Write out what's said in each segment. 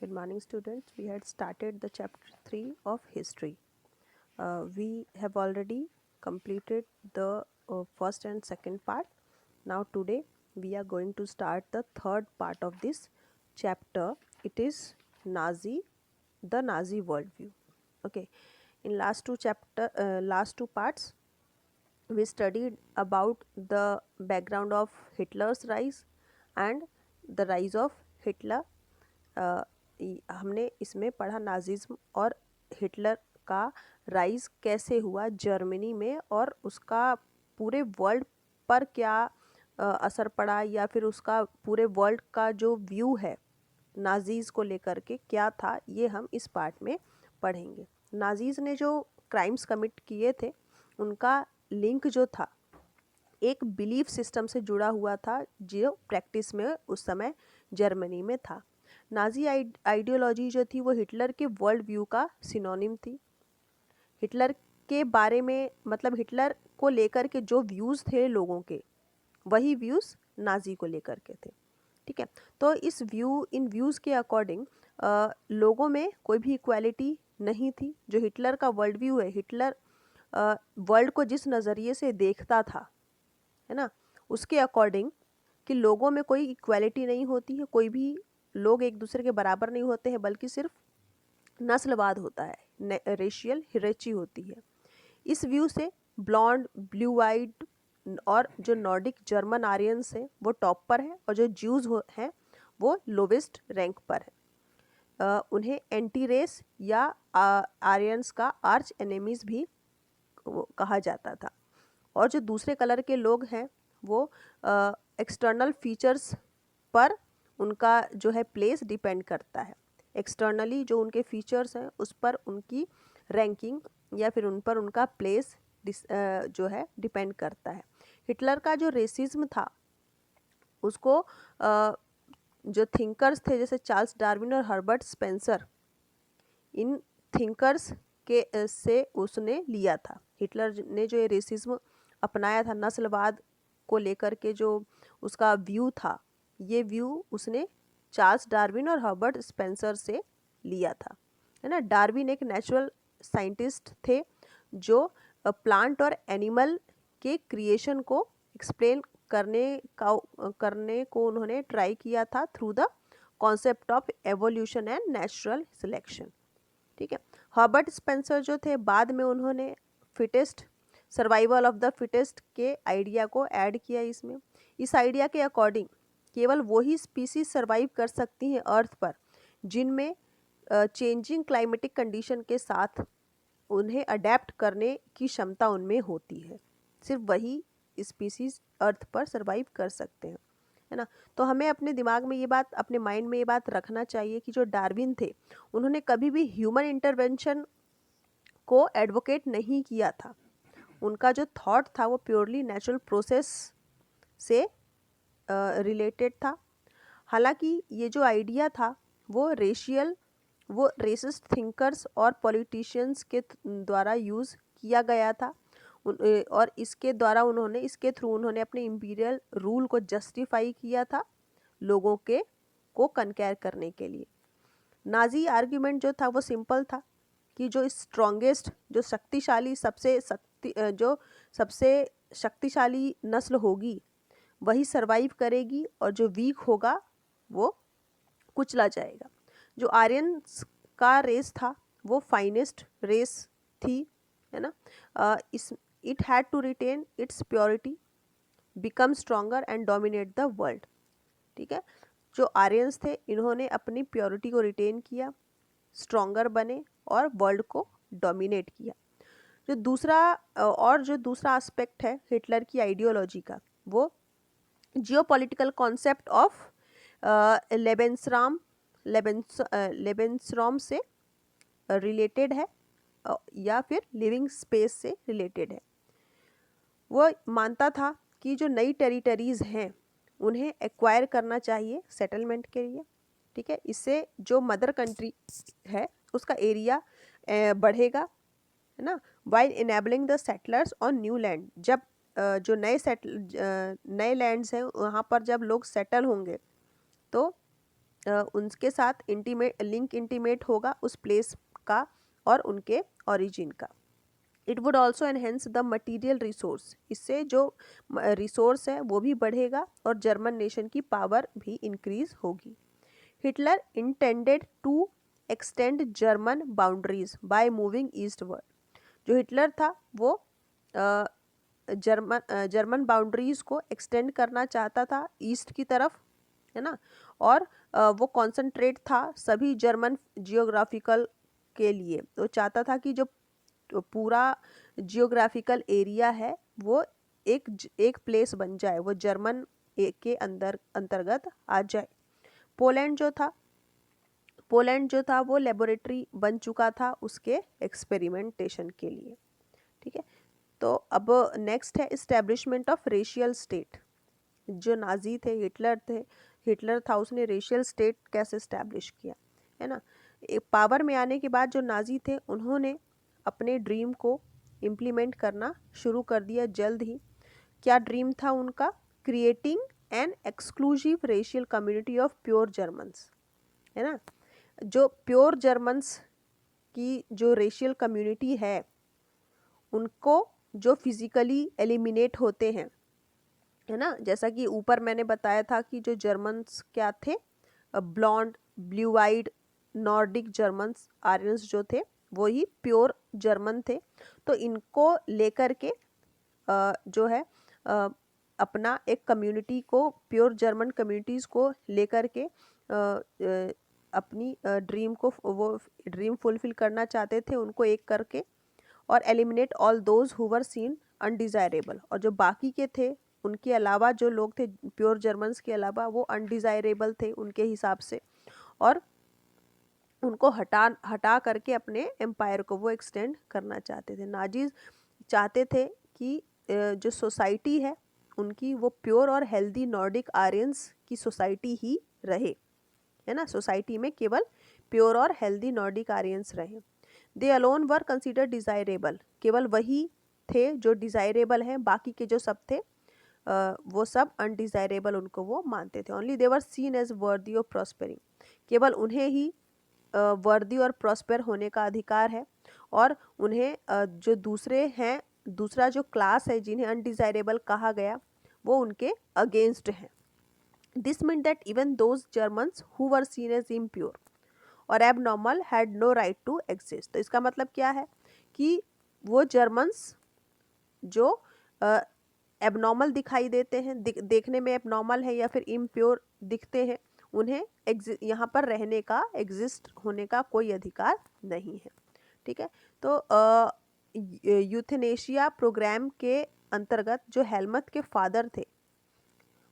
Good morning, students. We had started the chapter 3 of history. We have already completed the first and second part. Now, today we are going to start the third part of this chapter. It is the Nazi worldview. Okay, in last two parts, we studied about the background of Hitler's rise and the rise of Hitler. हमने इसमें पढ़ा Nazism और Hitler का rise कैसे हुआ Germany में और उसका पूरे वर्ल्ड पर क्या असर पड़ा या फिर उसका पूरे वर्ल्ड का जो व्यू है नाजीज़ को लेकर के क्या था, ये हम इस पार्ट में पढ़ेंगे। नाजीज़ ने जो क्राइम्स कमिट किए थे उनका लिंक जो था एक बिलीफ सिस्टम से जुड़ा हुआ था जो प्रैक्टिस में उस समय जर्मनी में था। नाजी आइडियोलॉजी जो थी वो हिटलर के वर्ल्ड व्यू का सिनोनिम थी। हिटलर के बारे में मतलब हिटलर को लेकर के जो व्यूज़ थे लोगों के, वही व्यूज़ नाजी को लेकर के थे। ठीक है, तो इन व्यूज़ के अकॉर्डिंग लोगों में कोई भी इक्वालिटी नहीं थी। जो हिटलर का वर्ल्ड व्यू है, हिटलर वर्ल्ड को जिस नज़रिए से देखता था, है ना, उसके अकॉर्डिंग कि लोगों में कोई इक्वालिटी नहीं होती है, कोई भी लोग एक दूसरे के बराबर नहीं होते हैं, बल्कि सिर्फ नस्लवाद होता है, रेशियल हिरेची होती है। इस व्यू से ब्लॉन्ड, ब्लू आइड और जो नॉर्डिक जर्मन आर्यंस हैं वो टॉप पर हैं और जो ज्यूज़ हैं वो लोवेस्ट रैंक पर है। उन्हें एंटी रेस या आर्यंस का आर्च एनिमीज भी कहा जाता था। और जो दूसरे कलर के लोग हैं वो एक्सटर्नल फीचर्स पर उनका जो है प्लेस डिपेंड करता है। एक्सटर्नली जो उनके फीचर्स हैं उस पर उनकी रैंकिंग या फिर उन पर उनका प्लेस जो है डिपेंड करता है। हिटलर का जो रेसिज्म था उसको जो थिंकर्स थे जैसे चार्ल्स डार्विन और हर्बर्ट स्पेंसर, इन थिंकर्स के से उसने लिया था। हिटलर ने जो ये रेसिज्म अपनाया था, नस्लवाद को लेकर के जो उसका व्यू था, ये व्यू उसने चार्ल्स डार्विन और हर्बर्ट स्पेंसर से लिया था, है ना। डार्विन एक नेचुरल साइंटिस्ट थे जो प्लांट और एनिमल के क्रिएशन को एक्सप्लेन करने को उन्होंने ट्राई किया था through the concept of evolution and natural selection. ठीक है, हर्बर्ट स्पेंसर जो थे बाद में उन्होंने fittest, survival of the fittest के आइडिया को ऐड किया इसमें। इस आइडिया के अकॉर्डिंग केवल वही स्पीसीज सर्वाइव कर सकती हैं अर्थ पर जिनमें चेंजिंग क्लाइमेटिक कंडीशन के साथ उन्हें अडेप्ट करने की क्षमता उनमें होती है। सिर्फ वही स्पीसीज अर्थ पर सर्वाइव कर सकते हैं, है ना। तो हमें अपने दिमाग में ये बात, अपने माइंड में ये बात रखना चाहिए कि जो डार्विन थे उन्होंने कभी भी ह्यूमन इंटरवेंशन को एडवोकेट नहीं किया था। उनका जो थॉट था वो प्योरली नेचुरल प्रोसेस से रिलेटेड था। हालांकि ये जो आइडिया था वो रेसिस्ट थिंकर्स और पॉलिटिशियंस के द्वारा यूज़ किया गया था और इसके थ्रू उन्होंने अपने इम्पीरियल रूल को जस्टिफाई किया था लोगों को कनकेयर करने के लिए। नाजी आर्ग्यूमेंट जो था वो सिंपल था कि जो स्ट्रॉन्गेस्ट, जो सबसे शक्तिशाली नस्ल होगी वही सरवाइव करेगी और जो वीक होगा वो कुचला जाएगा। जो आर्यंस का रेस था वो फाइनेस्ट रेस थी, है ना। It had to retain its purity, become stronger and dominate the world. ठीक है, जो आर्यंस थे इन्होंने अपनी प्योरिटी को रिटेन किया, स्ट्रॉन्गर बने और वर्ल्ड को डोमिनेट किया। जो दूसरा एस्पेक्ट है हिटलर की आइडियोलॉजी का, वो जियोपॉलिटिकल कॉन्सेप्ट ऑफ लेबेंसराम से रिलेटेड है या फिर लिविंग स्पेस से रिलेटेड है। वो मानता था कि जो नई टेरिटरीज़ हैं उन्हें एक्वायर करना चाहिए सेटलमेंट के लिए। ठीक है, इससे जो मदर कंट्री है उसका एरिया बढ़ेगा, है ना, while enabling the settlers on new land. जब जो नए लैंड्स हैं वहाँ पर जब लोग सेटल होंगे तो उनके साथ इंटीमेट होगा उस प्लेस का और उनके ओरिजिन का। It would also enhance the material resource, इससे जो रिसोर्स है वो भी बढ़ेगा और जर्मन नेशन की पावर भी इंक्रीज होगी। Hitler intended to extend German boundaries by moving eastward. जो हिटलर था वो जर्मन बाउंड्रीज को एक्सटेंड करना चाहता था ईस्ट की तरफ, है ना। और वो कॉन्सेंट्रेट था सभी जर्मन जियोग्राफिकल के लिए। वो चाहता था कि जो पूरा जियोग्राफिकल एरिया है वो एक प्लेस बन जाए, वो जर्मन के अंतर्गत आ जाए। पोलैंड जो था वो लेबोरेटरी बन चुका था उसके एक्सपेरिमेंटेशन के लिए। ठीक है, तो अब नेक्स्ट है इस्टेब्लिशमेंट ऑफ रेशियल स्टेट। जो नाजी थे, हिटलर था, उसने रेशियल स्टेट कैसे इस्टेब्लिश किया, है ना। पावर में आने के बाद जो नाजी थे उन्होंने अपने ड्रीम को इम्प्लीमेंट करना शुरू कर दिया जल्द ही। क्या ड्रीम था उनका? Creating an exclusive racial community of pure Germans, है ना। जो प्योर जर्मन्स की जो रेशियल कम्युनिटी है उनको जो फिजिकली एलिमिनेट होते हैं, है ना, जैसा कि ऊपर मैंने बताया था कि जो जर्मन्स क्या थे, blonde, blue eyed, Nordic Germans, Aryans जो थे वो ही प्योर जर्मन थे। तो इनको लेकर के जो है अपना एक कम्युनिटी को, प्योर जर्मन कम्युनिटीज़ को लेकर के अपनी ड्रीम को, वो ड्रीम फुलफिल करना चाहते थे उनको एक करके, और eliminate all those who were scene undesirable. और जो बाकी के थे उनके अलावा जो लोग थे प्योर जर्मन्स के अलावा वो अनडिज़ायरेबल थे उनके हिसाब से, और उनको हटा करके अपने एम्पायर को वो एक्सटेंड करना चाहते थे। नाजीज चाहते थे कि जो सोसाइटी है उनकी वो प्योर और हेल्दी नॉर्डिक आर्यंस की सोसाइटी ही रहे, है ना। सोसाइटी में केवल प्योर और हेल्दी नॉर्डिक आर्यंस रहे। दे अलोन वर कंसिडर डिज़ायरेबल, केवल वही थे जो डिज़ायरेबल हैं, बाकी के जो सब थे वो सब अनडिज़ायरेबल उनको वो मानते थे। Only they were seen as worthy of prospering, केवल उन्हें ही वर्दी और प्रॉस्पर होने का अधिकार है, और उन्हें जो दूसरे हैं, दूसरा जो क्लास है जिन्हें अनडिज़ायरेबल कहा गया वो उनके अगेंस्ट हैं। This mean that even those Germans who were seen as impure और abnormal had no right to exist. तो इसका मतलब क्या है कि वो जर्मन्स जो एबनॉर्मल दिखाई देते हैं, देखने में एबनॉर्मल है या फिर इम्प्योर दिखते हैं, उन्हें यहाँ पर रहने का, एग्जिस्ट होने का कोई अधिकार नहीं है। ठीक है, तो यूथेनेशिया प्रोग्राम के अंतर्गत जो हेलमत के फादर थे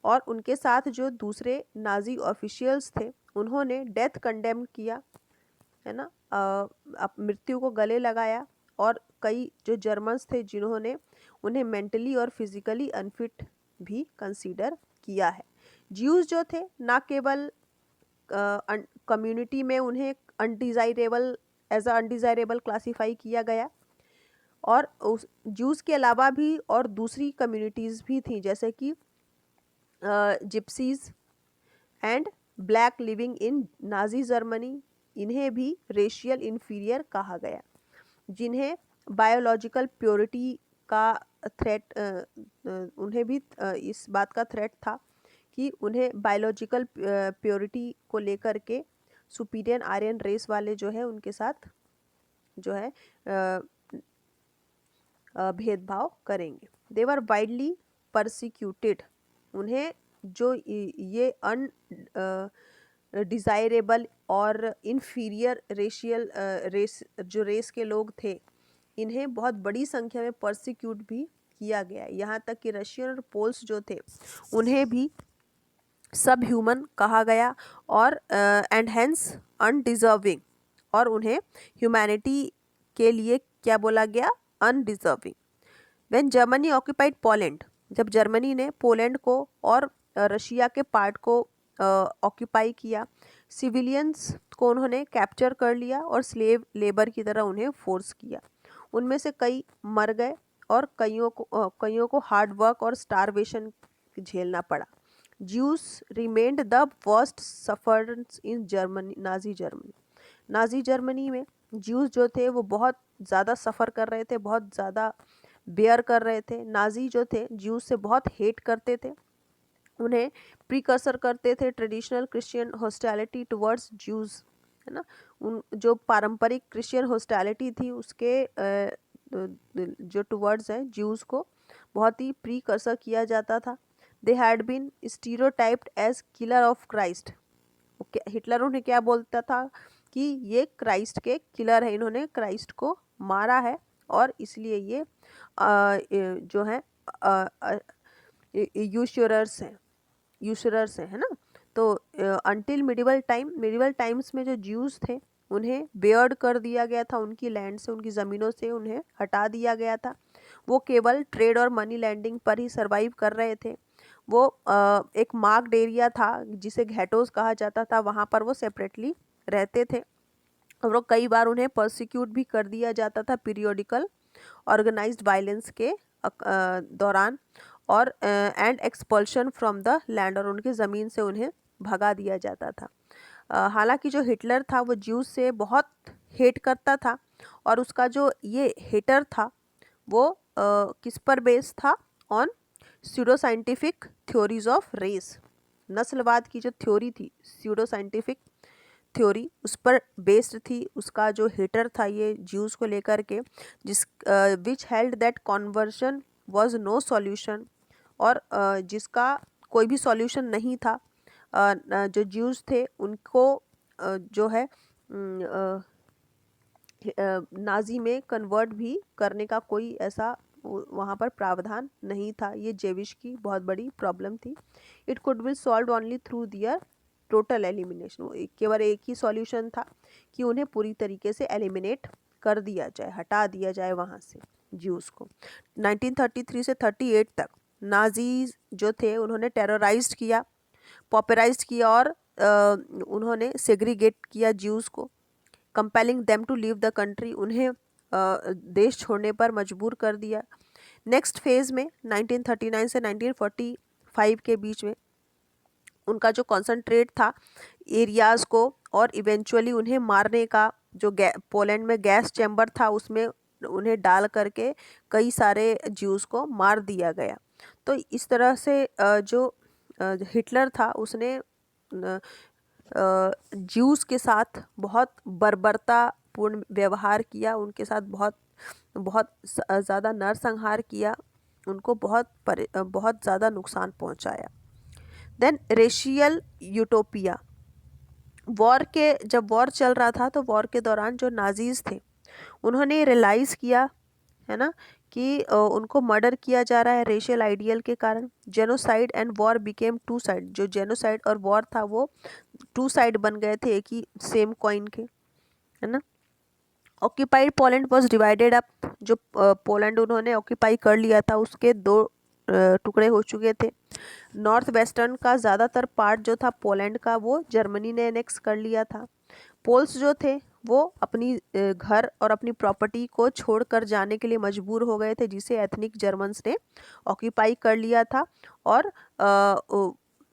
और उनके साथ जो दूसरे नाजी ऑफिशियल्स थे उन्होंने डेथ कंडेम किया, है ना, मृत्यु को गले लगाया, और कई जो जर्मन्स थे जिन्होंने उन्हें मेंटली और फिजिकली अनफिट भी कंसीडर किया है। ज्यूज जो थे ना केवल कम्युनिटी में उन्हें undesirable, as a undesirable classify किया गया, और उस ज्यूज के अलावा भी और दूसरी कम्युनिटीज़ भी थी जैसे कि gypsies and black living in Nazi Germany, इन्हें भी रेशियल इन्फीरियर कहा गया, जिन्हें बायोलॉजिकल प्योरिटी का थ्रेट, उन्हें भी इस बात का थ्रेट था कि उन्हें बायोलॉजिकल प्योरिटी को लेकर के सुपीरियर आर्यन रेस वाले जो है उनके साथ जो है भेदभाव करेंगे। दे वर वाइडली परसिक्यूटेड, उन्हें जो ये डिज़ायरेबल और इन्फीरियर रेशियल रेस के लोग थे, इन्हें बहुत बड़ी संख्या में परसिक्यूट भी किया गया। यहाँ तक कि रशियन और पोल्स जो थे उन्हें भी सब ह्यूमन कहा गया, और एंड हेंस अनडिज़र्विंग, और उन्हें ह्यूमैनिटी के लिए क्या बोला गया? अनडिज़र्विंग। व्हेन जर्मनी ऑक्यूपाइड पोलैंड, जब जर्मनी ने पोलैंड को और रशिया के पार्ट को ऑक्यूपाई किया, सिविलियंस को उन्होंने कैप्चर कर लिया और स्लेव लेबर की तरह उन्हें फोर्स किया। उनमें से कई मर गए और कईयों को हार्ड वर्क और स्टारवेशन झेलना पड़ा। Jews remained the worst sufferers in Germany, Nazi Germany. Nazi Germany में ज्यूज जो थे वो बहुत ज़्यादा सफ़र कर रहे थे, बहुत ज़्यादा बेयर कर रहे थे। नाजी जो थे ज्यूज से बहुत हेट करते थे, उन्हें प्रीकर्सर करते थे traditional Christian hostility towards Jews, है ना। उन जो पारंपरिक क्रिश्चियन हॉस्टैलिटी थी उसके जो टुवर्ड्स हैं ज्यूज को बहुत ही प्रीकर्सर किया जाता था। They had been stereotyped as killer of Christ. Hitler उन्हें क्या बोलता था कि ये क्राइस्ट के किलर है, इन्होंने क्राइस्ट को मारा है और इसलिए ये जो है यूशरर्स हैं, यूशरर्स हैं, है ना। तो अंटिल मिडिवल टाइम्स में जो ज्यूज थे उन्हें बेयर्ड कर दिया गया था, उनकी लैंड से, उनकी ज़मीनों से उन्हें हटा दिया गया था। वो केवल ट्रेड और मनी लैंडिंग पर ही सरवाइव कर रहे थे। वो एक मार्क्ड एरिया था जिसे घेटोस कहा जाता था, वहाँ पर वो सेपरेटली रहते थे और वो कई बार उन्हें परसिक्यूट भी कर दिया जाता था पीरियोडिकल ऑर्गेनाइज्ड वायलेंस के दौरान, और and expulsion from the land, और उनकी ज़मीन से उन्हें भगा दिया जाता था। हालांकि जो हिटलर था वो ज्यूज से बहुत हेट करता था और उसका जो ये हेटर था वो किस पर बेस्ड था? On pseudo scientific theories of race. नस्लवाद की जो थ्योरी थी, स्यूडो साइंटिफिक थ्योरी, उस पर बेस्ड थी उसका जो हेटर था ये ज्यूज को लेकर के, जिस which held that conversion was no solution, और जिसका कोई भी सॉल्यूशन नहीं था। जो ज्यूज थे उनको जो है नाजी में कन्वर्ट भी करने का कोई ऐसा वहाँ पर प्रावधान नहीं था। ये जेविश की बहुत बड़ी प्रॉब्लम थी। It could be solve only through their total elimination. केवल एक ही सॉल्यूशन था कि उन्हें पूरी तरीके से एलिमिनेट कर दिया जाए, हटा दिया जाए वहाँ से ज्यूज को। 1933 से 38 तक नाजीज जो थे उन्होंने टेरराइज्ड किया, पॉपुलराइज्ड किया और उन्होंने सेग्रीगेट किया ज्यूज को, compelling them to leave the country, उन्हें देश छोड़ने पर मजबूर कर दिया। नेक्स्ट फेज में 1939 से 1945 के बीच में उनका जो कॉन्सनट्रेट था एरियाज़ को और इवेंचुअली उन्हें मारने का, जो पोलैंड में गैस चैम्बर था उसमें उन्हें डाल करके कई सारे ज्यूज़ को मार दिया गया। तो इस तरह से जो हिटलर था उसने ज्यूज़ के साथ बहुत बर्बरतापूर्ण व्यवहार किया, उनके साथ बहुत बहुत ज़्यादा नरसंहार किया, उनको बहुत ज़्यादा नुकसान पहुंचाया। Then racial utopia. जब वॉर चल रहा था तो वॉर के दौरान जो नाजीज थे उन्होंने रियलाइज़ किया, है ना, कि उनको मर्डर किया जा रहा है रेशियल आइडियल के कारण। Genocide and war became two side. जो जेनोसाइड और वॉर था वो टू साइड बन गए थे एक ही सेम कॉइन के, है ना। Occupied Poland was divided up. जो पोलैंड उन्होंने ऑक्यूपाई कर लिया था उसके दो टुकड़े हो चुके थे। नॉर्थ वेस्टर्न का ज़्यादातर पार्ट जो था पोलैंड का वो जर्मनी ने एनेक्स कर लिया था। पोल्स जो थे वो अपनी घर और अपनी प्रॉपर्टी को छोड़कर जाने के लिए मजबूर हो गए थे, जिसे एथनिक जर्मन्स ने ऑक्यूपाई कर लिया था और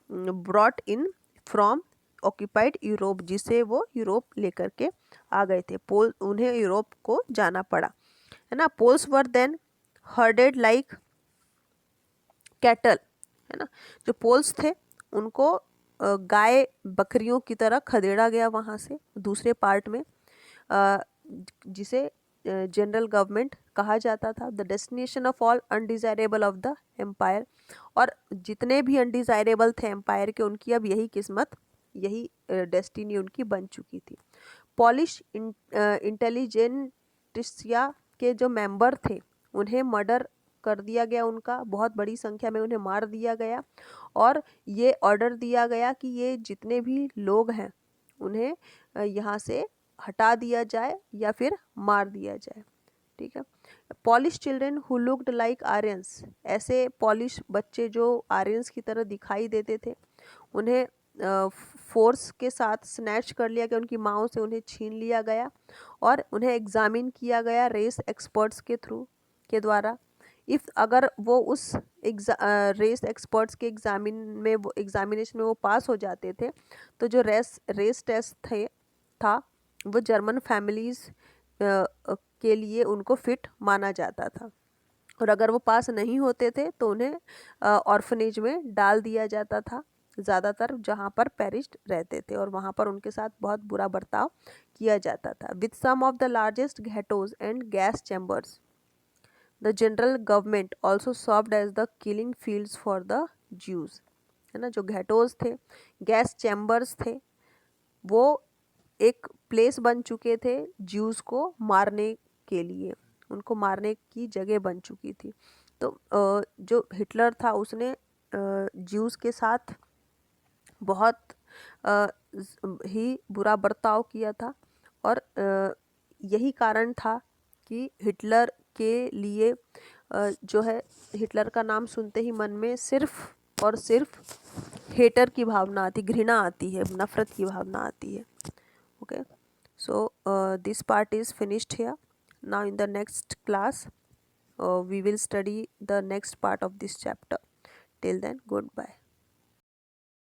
brought in from occupied Europe, जिसे वो यूरोप लेकर के आ गए थे। उन्हें यूरोप को जाना पड़ा, है ना। Poles were then herded like cattle, है ना। जो पोल्स थे उनको गाय बकरियों की तरह खदेड़ा गया वहाँ से दूसरे पार्ट में, जिसे जनरल गवर्नमेंट कहा जाता था। The destination of all undesirable of the empire. और जितने भी अनडिजायरेबल थे एम्पायर के, उनकी अब यही किस्मत, यही डेस्टिनी उनकी बन चुकी थी। पॉलिश इंटेलिजेंटिया के जो मेंबर थे उन्हें मर्डर कर दिया गया, उनका बहुत बड़ी संख्या में उन्हें मार दिया गया और ये ऑर्डर दिया गया कि ये जितने भी लोग हैं उन्हें यहाँ से हटा दिया जाए या फिर मार दिया जाए, ठीक है। Polish children who looked like Aryans. ऐसे पॉलिश बच्चे जो आर्यंस की तरह दिखाई देते थे उन्हें फोर्स के साथ स्नैच कर लिया गया, उनकी माँओं से उन्हें छीन लिया गया और उन्हें एग्जामिन किया गया रेस एक्सपर्ट्स के द्वारा। इफ़ अगर वो उस रेस एक्सपर्ट्स के एग्जामिनेशन में वो पास हो जाते थे, तो जो रेस टेस्ट था वो जर्मन फैमिलीज़ के लिए उनको फिट माना जाता था। और अगर वो पास नहीं होते थे तो उन्हें ऑर्फनेज में डाल दिया जाता था, ज़्यादातर जहाँ पर पेरिस्ट रहते थे, और वहाँ पर उनके साथ बहुत बुरा बर्ताव किया जाता था। With some of the largest ghettos and gas chambers, the General Government also served as the killing fields for the Jews. है ना, जो घेटोज थे, गैस चैम्बर्स थे, वो एक प्लेस बन चुके थे ज्यूज़ को मारने के लिए, उनको मारने की जगह बन चुकी थी। तो जो हिटलर था उसने ज्यूज़ के साथ बहुत ही बुरा बर्ताव किया था, और यही कारण था कि हिटलर के लिए जो है, हिटलर का नाम सुनते ही मन में सिर्फ और सिर्फ हेटर की भावना आती, घृणा आती है, नफ़रत की भावना आती है। Okay, so this part is finished here. Now in the next class we will study the next part of this chapter. Till then, goodbye.